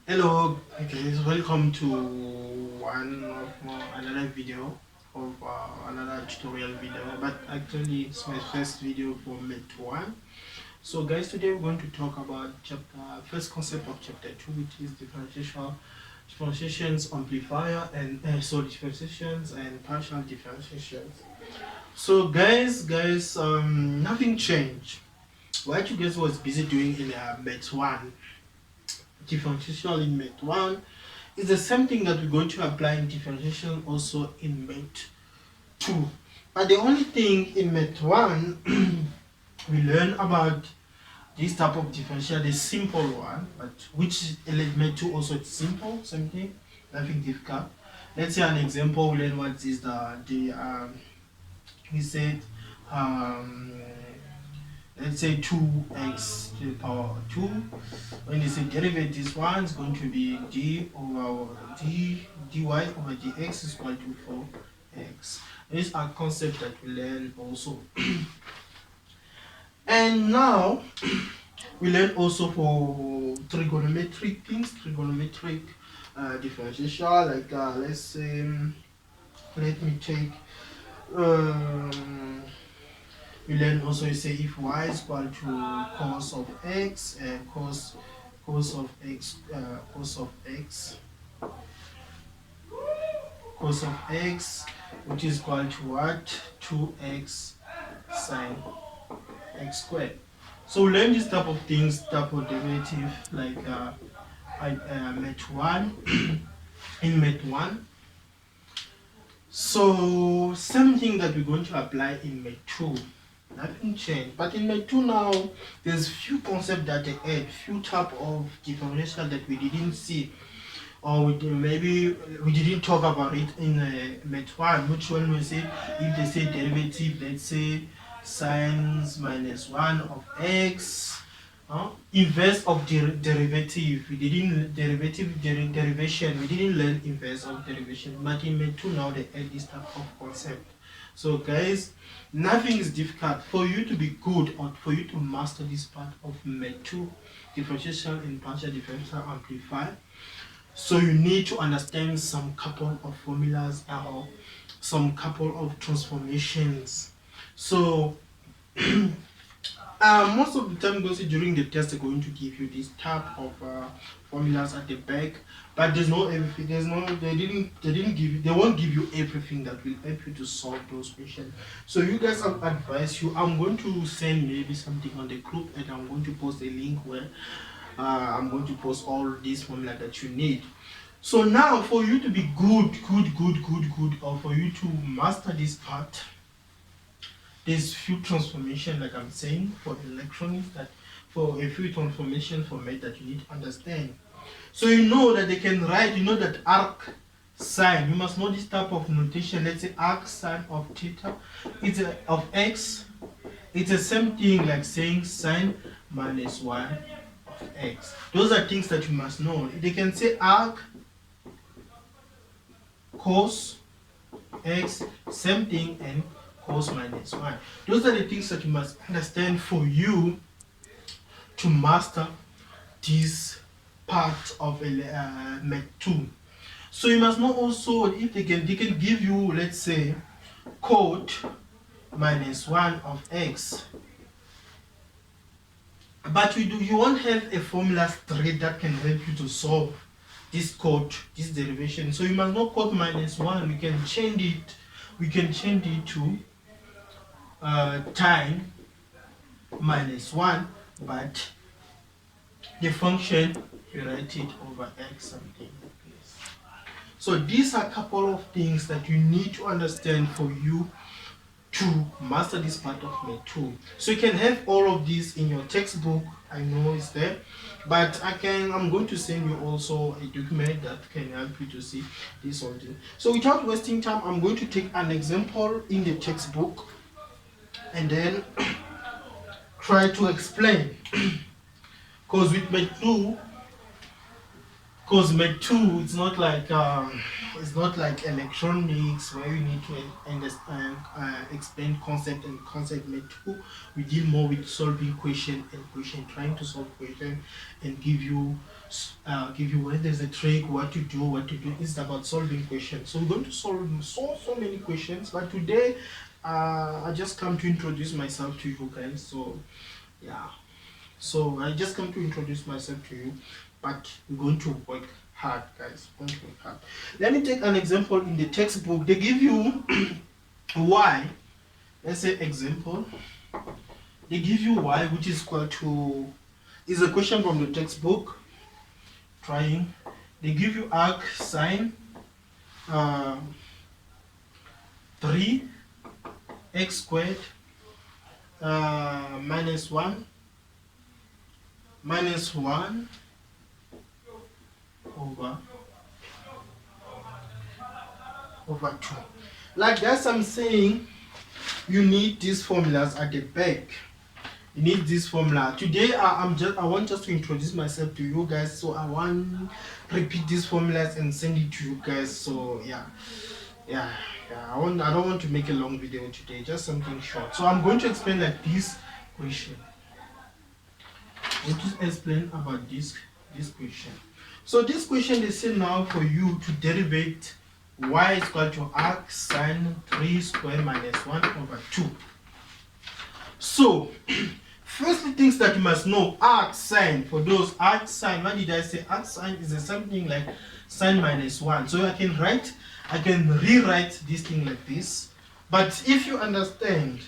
Hello guys, welcome to another video of another tutorial video, but actually it's my first video for Met 1. So guys, today we're going to talk about first concept of chapter 2, which is differentiations, amplifier, and differentiations and partial differentiations. So guys, nothing changed. What you guys was busy doing in Met 1, differentiation in Met 1, is the same thing that we're going to apply in differentiation also in Met 2. But the only thing in Met 1, we learn about this type of differential, the simple one, but which in Met 2 also it's simple, same thing, nothing difficult. Let's say an example, we learn what is we said let's say 2x to the power 2. When you say derivative, this one is going to be dy over dx is equal to 4x. These are concepts that we learn also. And now we learn also for trigonometric things, trigonometric differentiation, like let's say, let me take we learn also, you say if y is equal to cos of x and cos of x which is equal to what? 2x sine x squared. So we learn this type of things, type of derivative, like Met 1 in Met 1. So same thing that we're going to apply in Met 2. Nothing changed, but in Met 2 now there's few concepts that they add, few type of differential that we didn't see, or maybe we didn't talk about it in Met 1. Which one we say, if they say derivative, let's say sine minus 1 of x, inverse of derivative. We didn't derivation. We didn't learn inverse of derivation, but in Met 2 now they add this type of concept. So guys, nothing is difficult for you to be good or for you to master this part of Met 2, differentiation and partial differential amplifier. So you need to understand some couple of formulas or some couple of transformations. So most of the time, during the test, they're going to give you this type of formulas at the back, but there's no everything. They won't give you everything that will help you to solve those questions. So you guys, I advise you. I'm going to send maybe something on the group, and I'm going to post a link where I'm going to post all these formula that you need. So now, for you to be good, or for you to master this part, there's few transformation, like I'm saying, for electronics, that for a few transformation for Met that you need to understand. So you know that they can write, you know that arc sine, you must know this type of notation. Let's say arc sine of theta, it's of x, it's the same thing like saying sine minus 1 of x. Those are things that you must know. They can say arc cos x, same thing, and cos minus 1. Those are the things that you must understand for you to master this part of Met 2. So you must know also, if they can give you, let's say, cot minus 1 of x, but you won't have a formula straight that can help you to solve this cot, this derivation. So you must know cot minus 1. We can change it to tan minus 1, but the function, you write it over x something. So these are a couple of things that you need to understand for you to master this part of Met 2. So you can have all of this in your textbook. I know it's there, but I'm going to send you also a document that can help you to see this whole thing. So without wasting time, I'm going to take an example in the textbook and then try to explain. Because with Met 2, Because med 2, it's not like electronics where you need to understand, explain concept and concept. Med 2, we deal more with solving question and question, trying to solve question and give you when there's a trick, what to do. It's about solving questions. So we're going to solve so many questions. But today, I just come to introduce myself to you guys. So yeah. So I just come to introduce myself to you, but we're going to work hard, guys. We're going to work hard. Let me take an example in the textbook. They give you y. Let's say example. They give you y, which is equal to, is a question from the textbook. Trying. They give you arc sine 3x squared minus 1 over 2. Like that's I'm saying, you need these formulas at the back. You need this formula. Today I want just to introduce myself to you guys, so I want to repeat these formulas and send it to you guys. So yeah. I don't want to make a long video today, just something short. So I'm going to explain like this question. I'm going to explain about this question. So this question they say now for you to derivate y is equal to arc sine 3 squared minus 1 over 2. So firstly, things that you must know, arc sine, for those arc sine, what did I say? Arc sine is something like sine minus 1. So I can rewrite this thing like this. But if you understand,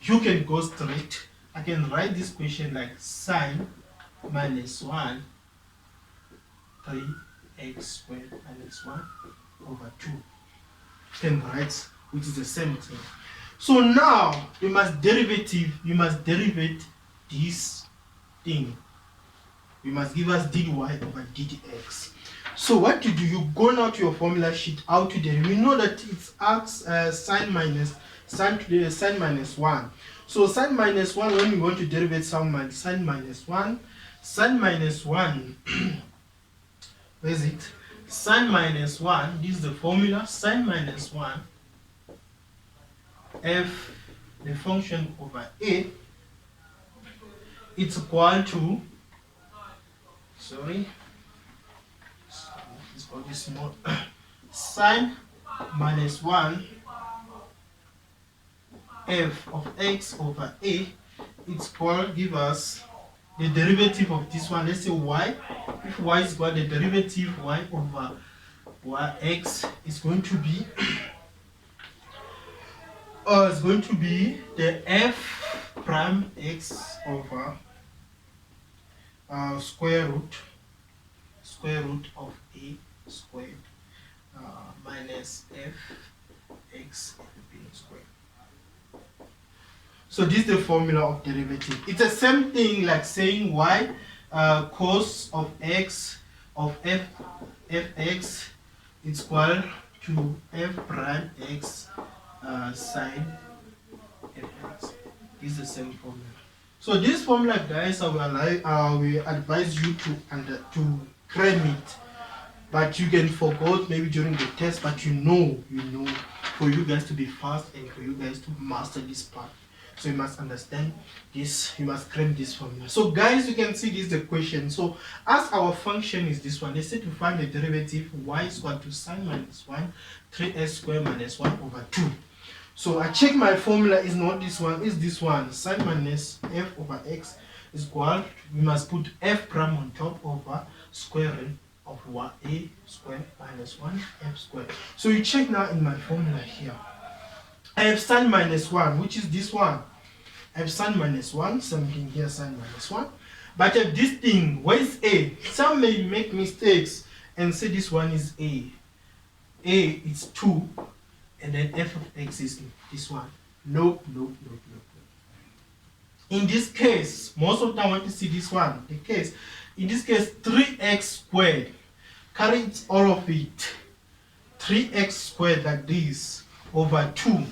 you can go straight. I can write this question like sine minus 1 3x squared minus 1 over 2. You can write, which is the same thing. So now you must derivate this thing. You must give us dy over dx. So what to do? You go now to your formula sheet, how to derive. We know that it's sine minus 1. So sine minus 1, when we want to derivate sine minus 1, where is it? Sine minus 1, this is the formula, sine minus 1, f, the function over a, it's equal to, it's called this small, sine minus 1 f of x over a, it's called, give us the derivative of this one. Let's say y. If y is equal, the derivative y over x is going to be the f prime x over square root of a squared minus f x being squared. So this is the formula of derivative. It's the same thing like saying y cos of x of fx is equal to f prime x sine fx. This is the same formula. So this formula, guys, I will advise you to cram it. But you can forget maybe during the test, but you know, for you guys to be fast and for you guys to master this part. So you must understand this, you must cram this formula. So guys, you can see this is the question. So as our function is this one, they say to find the derivative y is equal to sine minus 1 3s squared minus 1 over 2. So I check my formula is not this one, it's this one. Sine minus f over x is equal, we must put f prime on top over square root of a squared minus 1 f squared. So you check now in my formula here. I have sine minus 1, which is this one. I have sine minus 1, something here, sine minus 1. But I have this thing, where is a? Some may make mistakes and say this one is a. A is 2, and then f of x is this one. Nope. In this case, most of the time I want to see this one. In this case, 3x squared. Carry all of it. 3x squared like this over 2.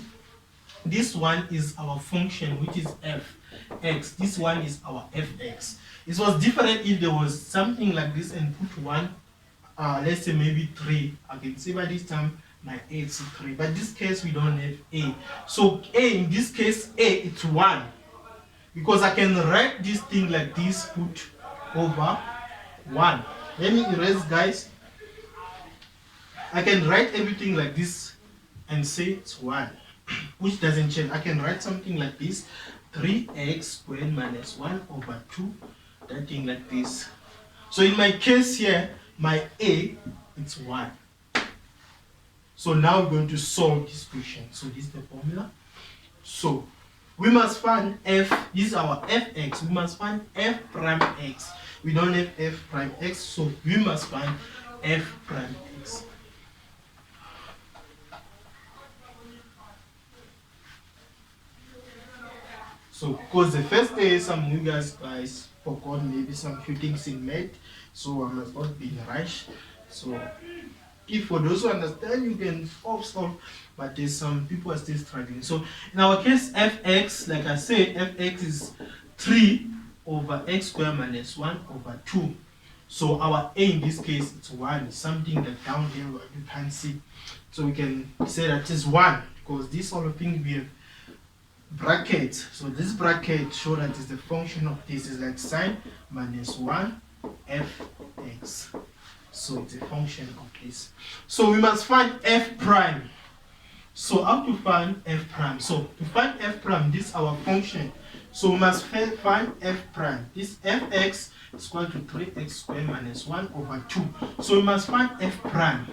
This one is our function, which is fx. This one is our fx. It was different if there was something like this and put 1 let's say maybe 3. I can say by this time my A is 3. But in this case, we don't have A. So A, in this case, A, it's 1. Because I can write this thing like this, put over 1. Let me erase, guys. I can write everything like this and say it's 1, which doesn't change. I can write something like this, 3x squared minus 1 over 2, that thing like this. So in my case here, my A, it's 1. So now we're going to solve this question. So this is the formula. So we must find f, this is our fx, we must find f prime x. We don't have f prime x, so we must find f prime x. So because the first day some of you guys forgot maybe some few things in math, so I must not be in a rush. So if for those who understand, you can solve, but there's some people are still struggling. So in our case, fx, like I said, fx is 3 over x squared minus 1 over 2. So our a in this case, it's 1. It's something that down here you can't see. So we can say that it's 1, because this sort of thing we have brackets. So this bracket shows that is the function of this is like sine minus 1 fx. So it's a function of this. So we must find f prime. So how to find f prime? So to find f prime, this is our function. So we must find f prime. This fx is equal to 3x squared minus 1 over 2. So we must find f prime.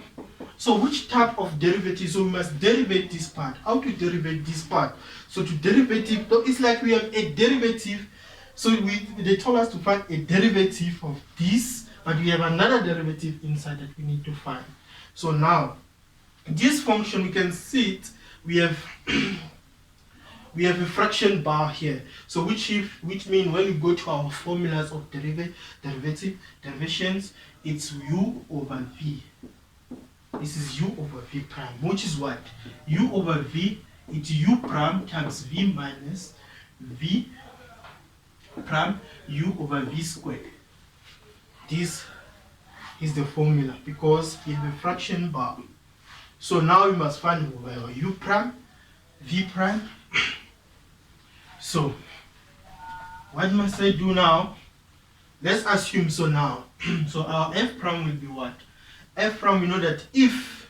So which type of derivative? So we must derivate this part. How to derivate this part? So to derivative, it's like we have a derivative. So they told us to find a derivative of this, but we have another derivative inside that we need to find. So now, this function, we can see it, we have we have a fraction bar here. So which means when we go to our formulas of derivations, it's u over v. This is u over v prime, which is what? U over v, it's u prime times v minus v prime u over v squared. This is the formula because we have a fraction bar. So now we must find our u prime, v prime. So what must I do now? Let's assume so now. So our f prime will be what? F prime, we know that if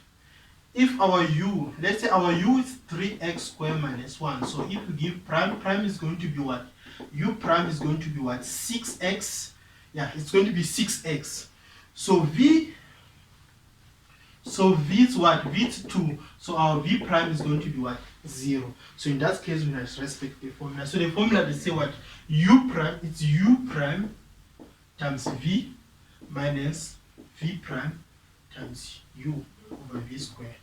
our u, let's say our u is 3x squared minus 1. So if we give prime, prime is going to be what? U prime is going to be what? 6x. Yeah, it's going to be 6x. So v is what? V is 2. So our v prime is going to be what? 0. So in that case, we must respect the formula. So the formula, they say what? U prime, it's u prime times v minus v prime times u over v squared.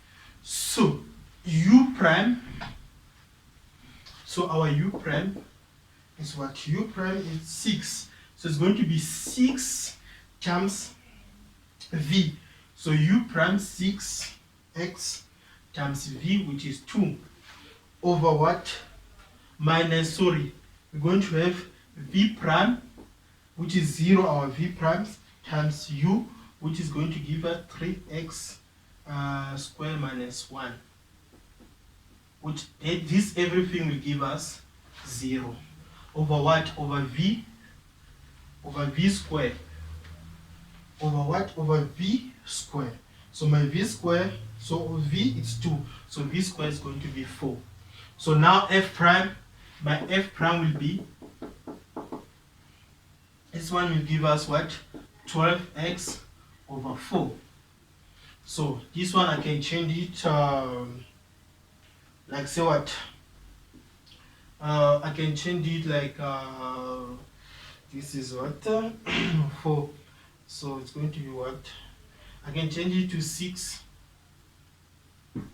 So u prime, so our u prime is what? U prime is 6. So it's going to be 6 times v. So u prime 6x times v, which is 2, over what? Minus, sorry, we're going to have v prime, which is 0, our v primes, times u, which is going to give us 3x squared minus 1, which this everything will give us 0, over what? Over v squared, over what? Over v squared. So my v squared, so v is 2, so v squared is going to be 4. So now f prime, my f prime will be, this one will give us what? 12x over 4. So this one I can change it like say what? I can change it like this is what? 4. So it's going to be what? I can change it to 6. Which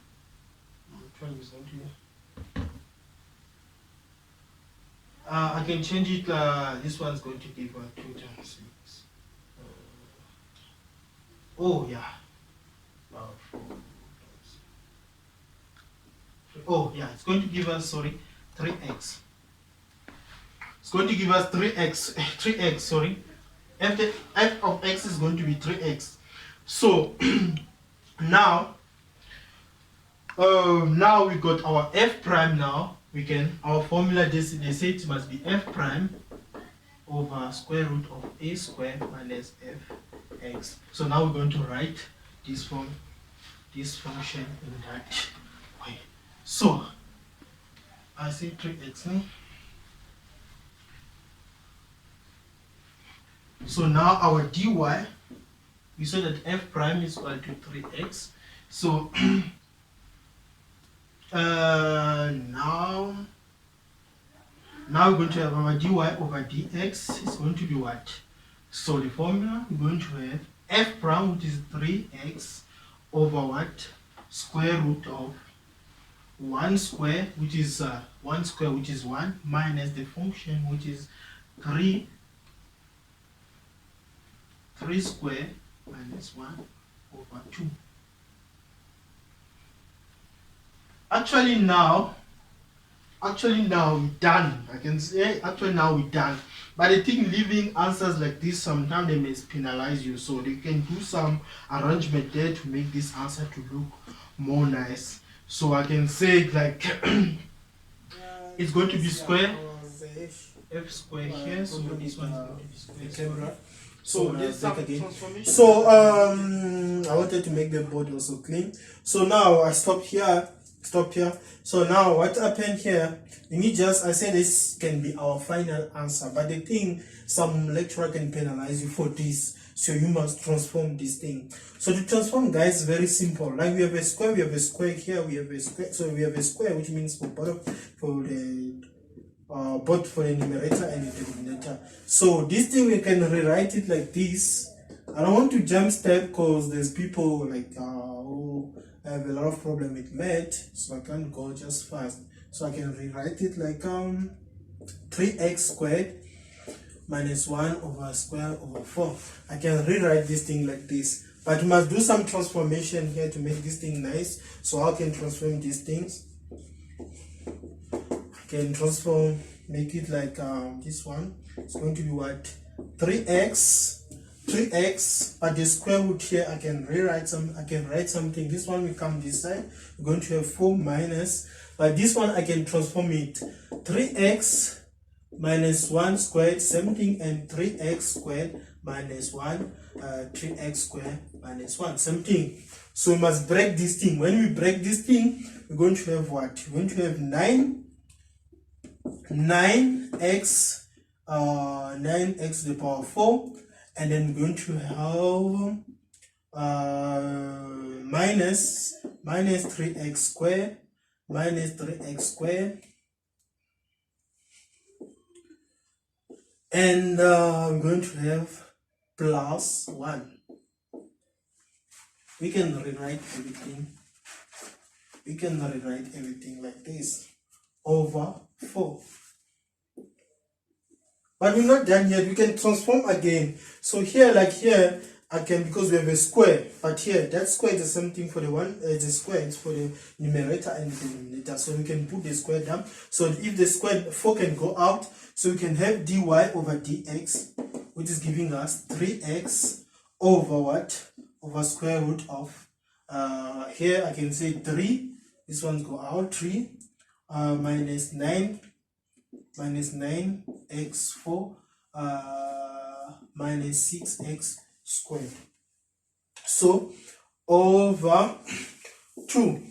one is going to be? I can change it, this one's going to give 2 times 6. Oh yeah. 4 oh yeah, it's going to give us, sorry, 3x. It's going to give us 3x, sorry. F of x is going to be 3x. So now now we got our f prime. Now we can, our formula, they say it must be f prime over square root of a squared minus fx. So now we're going to write this function in that way. So I say 3x. So now our dy, we saw that f prime is equal to 3x. So now we're going to have our dy over dx is going to be what? So the formula, we're going to have f prime, which is 3x over what? Square root of 1 square, which is 1 square, which is 1, minus the function, which is 3 square minus 1 over 2. Actually now we're done. I can say actually now we're done. But I think leaving answers like this, sometimes they may penalize you. So they can do some arrangement there to make this answer to look more nice. So I can say like it's going to be square f square here. So this one is going to be square camera. So this transformation. So I wanted to make the board also clean. So now I stop here. So now what happened here, you need just, I said this can be our final answer, but the thing, some lecturer can penalize you for this, so you must transform this thing. So to transform, guys, very simple. Like we have a square here, we have a square, so we have a square, which means for both for the numerator and the denominator. So this thing we can rewrite it like this. I don't want to jump step because there's people like who have a lot of problem with math, so I can't go just fast. So I can rewrite it like 3x squared minus 1 over square over 4. I can rewrite this thing like this, but you must do some transformation here to make this thing nice. So I can transform these things. I can transform, make it like this one. It's going to be what? 3x, but the square root here, I can write something. This one will come this side. We're going to have 4 minus, but this one I can transform it 3x minus 1 squared, same thing, and 3x squared minus 1, 3x squared minus 1, same thing. So we must break this thing. When we break this thing, we're going to have what? We're going to have 9x to the power 4, and then we're going to have minus 3x squared, and I'm going to have plus 1. We can rewrite everything like this over 4. But we're not done yet. We can transform again. So here, like here, I can, because we have a square, but here that square is the same thing for the one. The square is for the numerator and the denominator. So we can put the square down. So if the square 4 can go out, so we can have dy over dx, which is giving us 3x over what? Over square root of here I can say 3. This one go out 3 minus 9x4 minus 6x squared. So over 2.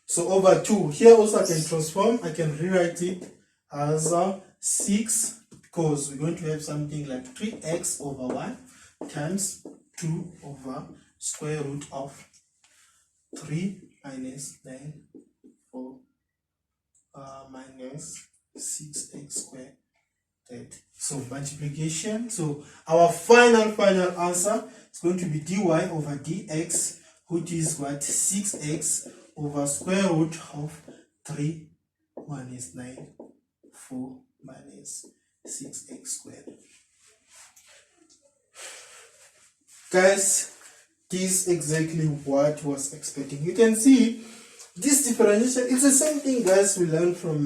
So over 2. Here also I can transform. I can rewrite it as 6, because we're going to have something like 3x over 1 times 2 over square root of 3 minus 9 4 minus 6x squared. So multiplication. So our final answer is going to be dy over dx, which is what? 6x over square root of 3 minus 9 4 minus 6x squared. Guys, this is exactly what I was expecting. You can see this differentiation is the same thing, guys, we learned from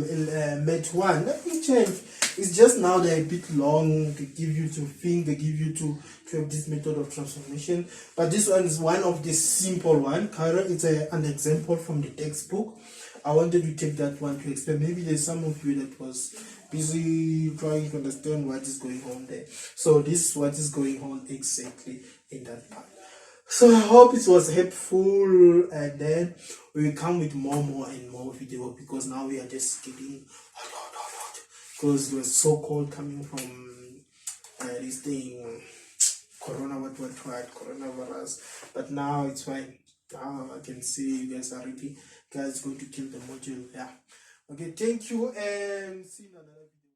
Met 1. Nothing changed. It's just now they're a bit long. They give you to think, they give you to have this method of transformation. But this one is one of the simple one. It's an example from the textbook. I wanted to take that one to explain. Maybe there's some of you that was busy trying to understand what is going on there. So this is what is going on exactly in that part. So I hope it was helpful, and then we will come with more and more video, because now we are just getting hot, because it was so cold coming from this thing, coronavirus. But now it's fine. Now I can see you guys are ready. Guys, going to kill the module. Yeah. Okay, thank you, and see you in another video.